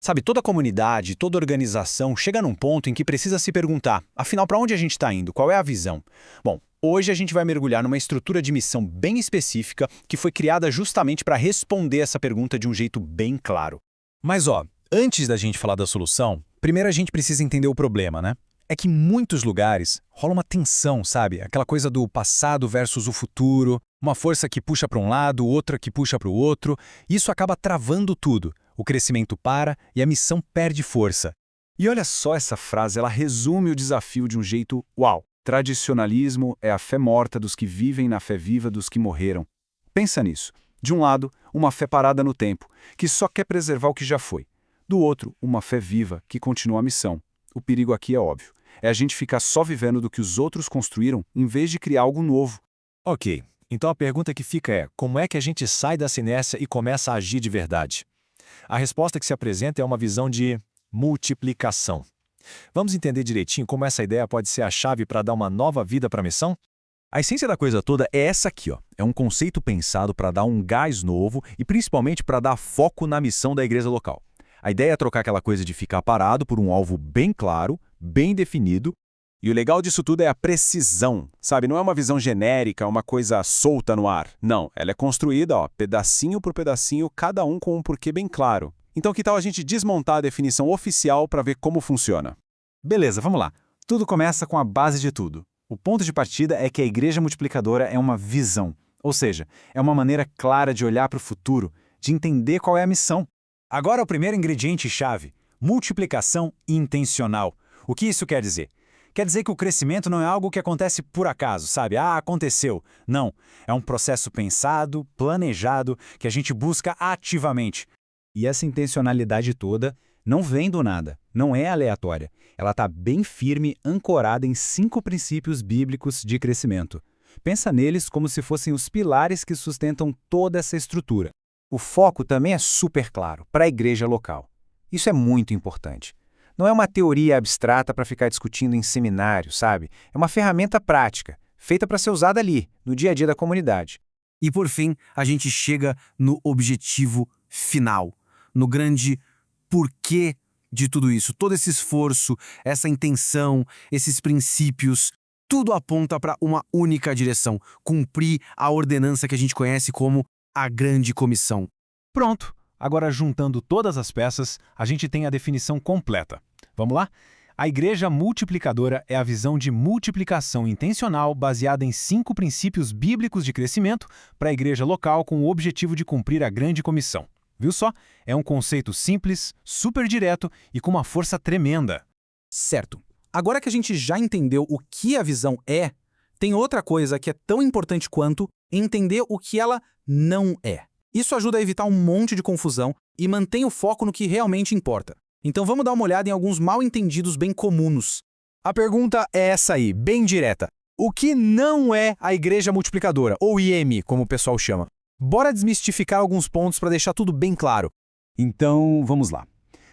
Sabe, toda comunidade, toda organização chega num ponto em que precisa se perguntar, afinal, para onde a gente está indo? Qual é a visão? Bom, hoje a gente vai mergulhar numa estrutura de missão bem específica que foi criada justamente para responder essa pergunta de um jeito bem claro. Mas antes da gente falar da solução, primeiro a gente precisa entender o problema, né? É que em muitos lugares rola uma tensão, sabe? Aquela coisa do passado versus o futuro, uma força que puxa para um lado, outra que puxa para o outro. Isso acaba travando tudo. O crescimento para e a missão perde força. E olha só essa frase, ela resume o desafio de um jeito uau. Tradicionalismo é a fé morta dos que vivem na fé viva dos que morreram. Pensa nisso. De um lado, uma fé parada no tempo, que só quer preservar o que já foi. Do outro, uma fé viva, que continua a missão. O perigo aqui é óbvio. É a gente ficar só vivendo do que os outros construíram, em vez de criar algo novo. Ok, então a pergunta que fica é, como é que a gente sai dessa inércia e começa a agir de verdade? A resposta que se apresenta é uma visão de multiplicação. Vamos entender direitinho como essa ideia pode ser a chave para dar uma nova vida para a missão? A essência da coisa toda é essa aqui, ó. É um conceito pensado para dar um gás novo e principalmente para dar foco na missão da igreja local. A ideia é trocar aquela coisa de ficar parado por um alvo bem claro, bem definido. E o legal disso tudo é a precisão, sabe? Não é uma visão genérica, uma coisa solta no ar. Não, ela é construída, ó, pedacinho por pedacinho, cada um com um porquê bem claro. Então que tal a gente desmontar a definição oficial para ver como funciona? Beleza, vamos lá. Tudo começa com a base de tudo. O ponto de partida é que a igreja multiplicadora é uma visão. Ou seja, é uma maneira clara de olhar para o futuro, de entender qual é a missão. Agora o primeiro ingrediente-chave, multiplicação intencional. O que isso quer dizer? Quer dizer que o crescimento não é algo que acontece por acaso, sabe? Aconteceu. Não, é um processo pensado, planejado, que a gente busca ativamente. E essa intencionalidade toda não vem do nada, não é aleatória. Ela está bem firme, ancorada em 5 princípios bíblicos de crescimento. Pensa neles como se fossem os pilares que sustentam toda essa estrutura. O foco também é super claro, para a igreja local. Isso é muito importante. Não é uma teoria abstrata para ficar discutindo em seminário, sabe? É uma ferramenta prática, feita para ser usada ali, no dia a dia da comunidade. E por fim, a gente chega no objetivo final, no grande porquê de tudo isso. Todo esse esforço, essa intenção, esses princípios, tudo aponta para uma única direção: cumprir a ordenança que a gente conhece como a Grande Comissão. Pronto! Agora, juntando todas as peças, a gente tem a definição completa. Vamos lá? A igreja multiplicadora é a visão de multiplicação intencional baseada em 5 princípios bíblicos de crescimento para a igreja local com o objetivo de cumprir a Grande Comissão. Viu só? É um conceito simples, super direto e com uma força tremenda. Certo. Agora que a gente já entendeu o que a visão é, tem outra coisa que é tão importante quanto entender o que ela não é. Isso ajuda a evitar um monte de confusão e mantém o foco no que realmente importa. Então vamos dar uma olhada em alguns mal-entendidos bem comuns. A pergunta é essa aí, bem direta. O que não é a igreja multiplicadora, ou IM, como o pessoal chama? Bora desmistificar alguns pontos para deixar tudo bem claro. Então, vamos lá.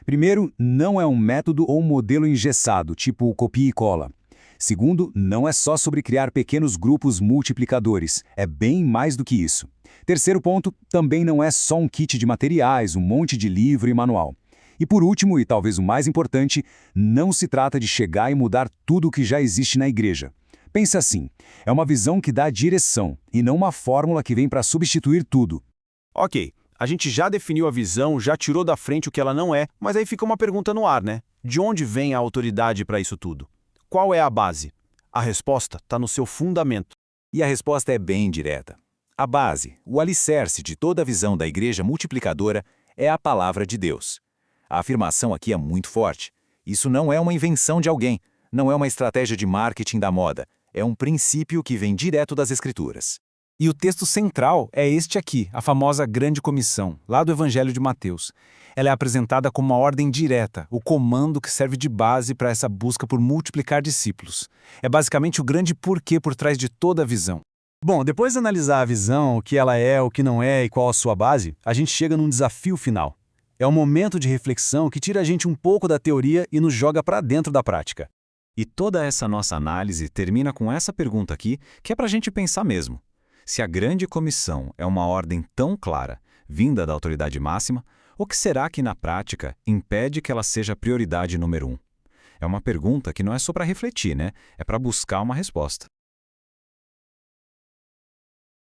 Primeiro, não é um método ou um modelo engessado, tipo copia e cola. Segundo, não é só sobre criar pequenos grupos multiplicadores, é bem mais do que isso. Terceiro ponto, também não é só um kit de materiais, um monte de livro e manual. E por último, e talvez o mais importante, não se trata de chegar e mudar tudo o que já existe na igreja. Pensa assim, é uma visão que dá direção, e não uma fórmula que vem para substituir tudo. Ok, a gente já definiu a visão, já tirou da frente o que ela não é, mas aí fica uma pergunta no ar, né? De onde vem a autoridade para isso tudo? Qual é a base? A resposta está no seu fundamento. E a resposta é bem direta. A base, o alicerce de toda a visão da igreja multiplicadora é a palavra de Deus. A afirmação aqui é muito forte. Isso não é uma invenção de alguém, não é uma estratégia de marketing da moda, é um princípio que vem direto das Escrituras. E o texto central é este aqui, a famosa Grande Comissão, lá do Evangelho de Mateus. Ela é apresentada como uma ordem direta, o comando que serve de base para essa busca por multiplicar discípulos. É basicamente o grande porquê por trás de toda a visão. Bom, depois de analisar a visão, o que ela é, o que não é e qual a sua base, a gente chega num desafio final. É um momento de reflexão que tira a gente um pouco da teoria e nos joga para dentro da prática. E toda essa nossa análise termina com essa pergunta aqui, que é para a gente pensar mesmo. Se a Grande Comissão é uma ordem tão clara, vinda da autoridade máxima, O que será que, na prática, impede que ela seja a prioridade número 1? É uma pergunta que não é só para refletir, né? É para buscar uma resposta.